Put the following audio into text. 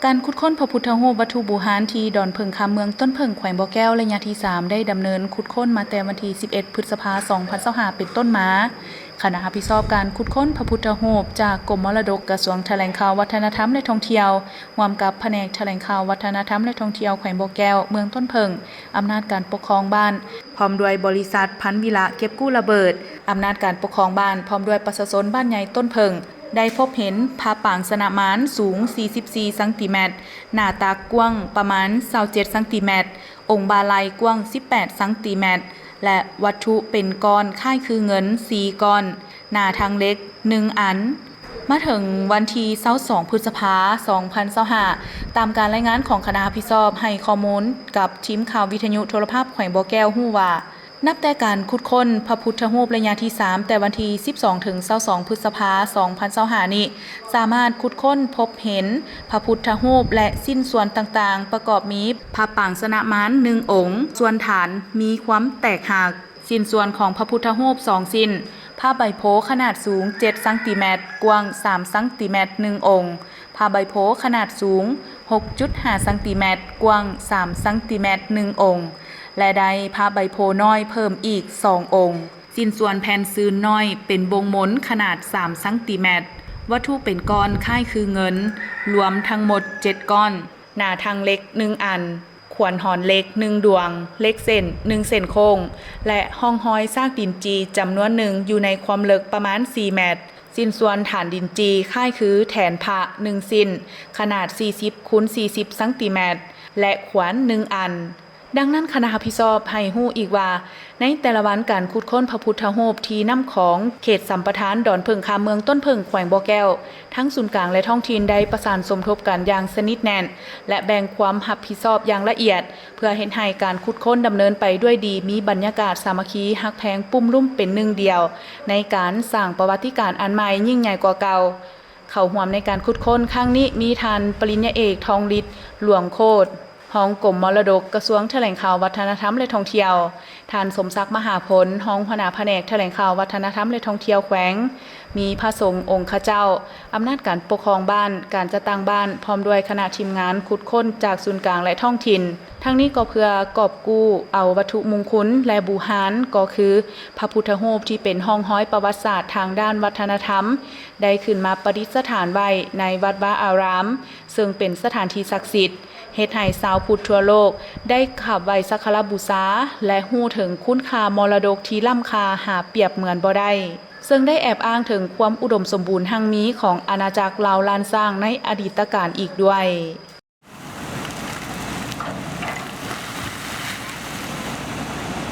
การขุดค้นพระพุทธรูปวัตถุโบราณที่ดอนเพิงคำเมืองต้นเพิงแขวงบ่อแก้วระยะที่ 3 ได้ดำเนินขุดค้นมาแต่วันที่ 11 พฤษภาคม 2025 เป็นต้นมาคณะรับผิดชอบการขุดค้นพระพุทธรูปจากกรมมรดกกระทรวงแถลงข่าววัฒนธรรมและท่องเที่ยวร่วมกับแผนกแถลงข่าววัฒนธรรมและท่องเที่ยวแขวงบ่อแก้วเมืองต้นเพิงอำนาจการปกครองบ้านพร้อมด้วยบริษัทพันวิละเก็บกู้ระเบิดอำนาจการปกครองบ้านพร้อมด้วยประชาชนบ้านใหญ่ต้นเพิงได้พบเห็นผาปางสนามานสูง 44 ซน. หน้าตากว้างประมาณ 27 ซน. องค์บาลัยกว้าง 18 ซน. และวัตถุเป็นก้อนคล้ายคือเงิน 4 ก้อน หน้าทางเล็ก 1 อัน มาถึงวันที่22 พฤษภาคม 2025 ตามการรายงานของคณะรับผิดชอบให้ข้อมูลกับทีมข่าววิทยุโทรภาพแขวงบ่อแก้วฮู้ว่านับแต่การขุดค้นพระพุทธรูประยะที่ 3 แต่วันที่ 12 ถึง 22 พฤษภาคม 2025 นี้สามารถขุดค้นพบเห็นพระพุทธรูปและสิ้นส่วนต่างๆประกอบมีพระปางสนามาน1 องค์ส่วนฐานมีความแตกหักสิ้นส่วนของพระพุทธรูป2 สิ้นผ้าใบโพขนาดสูง 7 ซน. กว้าง 3 ซน. 1 องค์ผ้าใบโพขนาดสูง 6.5 ซน. กว้าง 3 ซน. 1 องค์และได้ผ้าใบโพน้อยเพิ่มอีก2 องค์สิ้นส่วนแผ่นซืนน้อยเป็นวงมนขนาด3 ซน. วัตถุเป็นก้อนคล้ายคือเงินรวมทั้งหมด7 ก้อนหน้าทางเล็ก1 อันขวนหอนเล็ก1 ดวงเล็กเส้น1 เส้นโค้งและห้องห้อยซากดินจีจำนวนหนึ่งอยู่ในความลึกประมาณ4 เมตรสิ้นส่วนฐานดินจีคล้ายคือแถนพระ1 สิ้นขนาด40 คูณ 40 ซน. และขวาน1 อันดังนั้นคณะรับผิดชอบให้ฮู้อีกว่าในแต่ละวันการขุดค้นพระพุทธรูปที่นำของเขตสัมปทานดอนเพิงคำเมืองต้นเพิงแขวงบ่อแก้วทั้งศูนย์กลางและท้องถิ่นได้ประสานสมทบกันอย่างสนิทแน่นและแบ่งความรับผิดชอบอย่างละเอียดเพื่อเฮ็ดให้การขุดค้นดำเนินไปด้วยดีมีบรรยากาศสามัคคีฮักแพงปุ้มลุ่มเป็นหนึ่งเดียวในการสร้างประวัติการณ์อันใหม่ยิ่งใหญ่กว่าเก่าเข้าร่วมในการขุดค้นครั้งนี้มีท่านปริญญาเอกทองฤทธิ์หลวงโคตรห้องกรมมรดกกระทรวงแถลงข่าววัฒนธรรมและท่องเที่ยวท่านสมศักดิ์มหาผลห้องหัวหน้าแผนกแถลงข่าววัฒนธรรมและท่องเที่ยวแขวงมีพระสงฆ์องค์ข้าเจ้าอำนาจการปกครองบ้านการจัดตั้งบ้านพร้อมด้วยคณะทีมงานขุดค้นจากศูนย์กลางและท้องถิ่นทั้งนี้ก็เพื่อกอบกู้เอาวัตถุมงคลและบูชาก็คือพระพุทธรูปที่เป็นห้องห้อยประวัติศาสตร์ทางด้านวัฒนธรรมได้ขึ้นมาประดิษฐานไว้ในวัดวาอารามซึ่งเป็นสถานที่ศักดิ์สิทธิ์เฮ็ดให้ชาวพุทธทั่วโลกได้ขับไหว้สักการะบูชาและฮู้ถึงคุณค่ามรดกที่ล้ำค่าหาเปรียบเหมือนบ่ได้ซึ่งได้แอบอ้างถึงความอุดมสมบูรณ์หั่งมีของอาณาจักรลาวลานซางในอดีตการอีกด้วย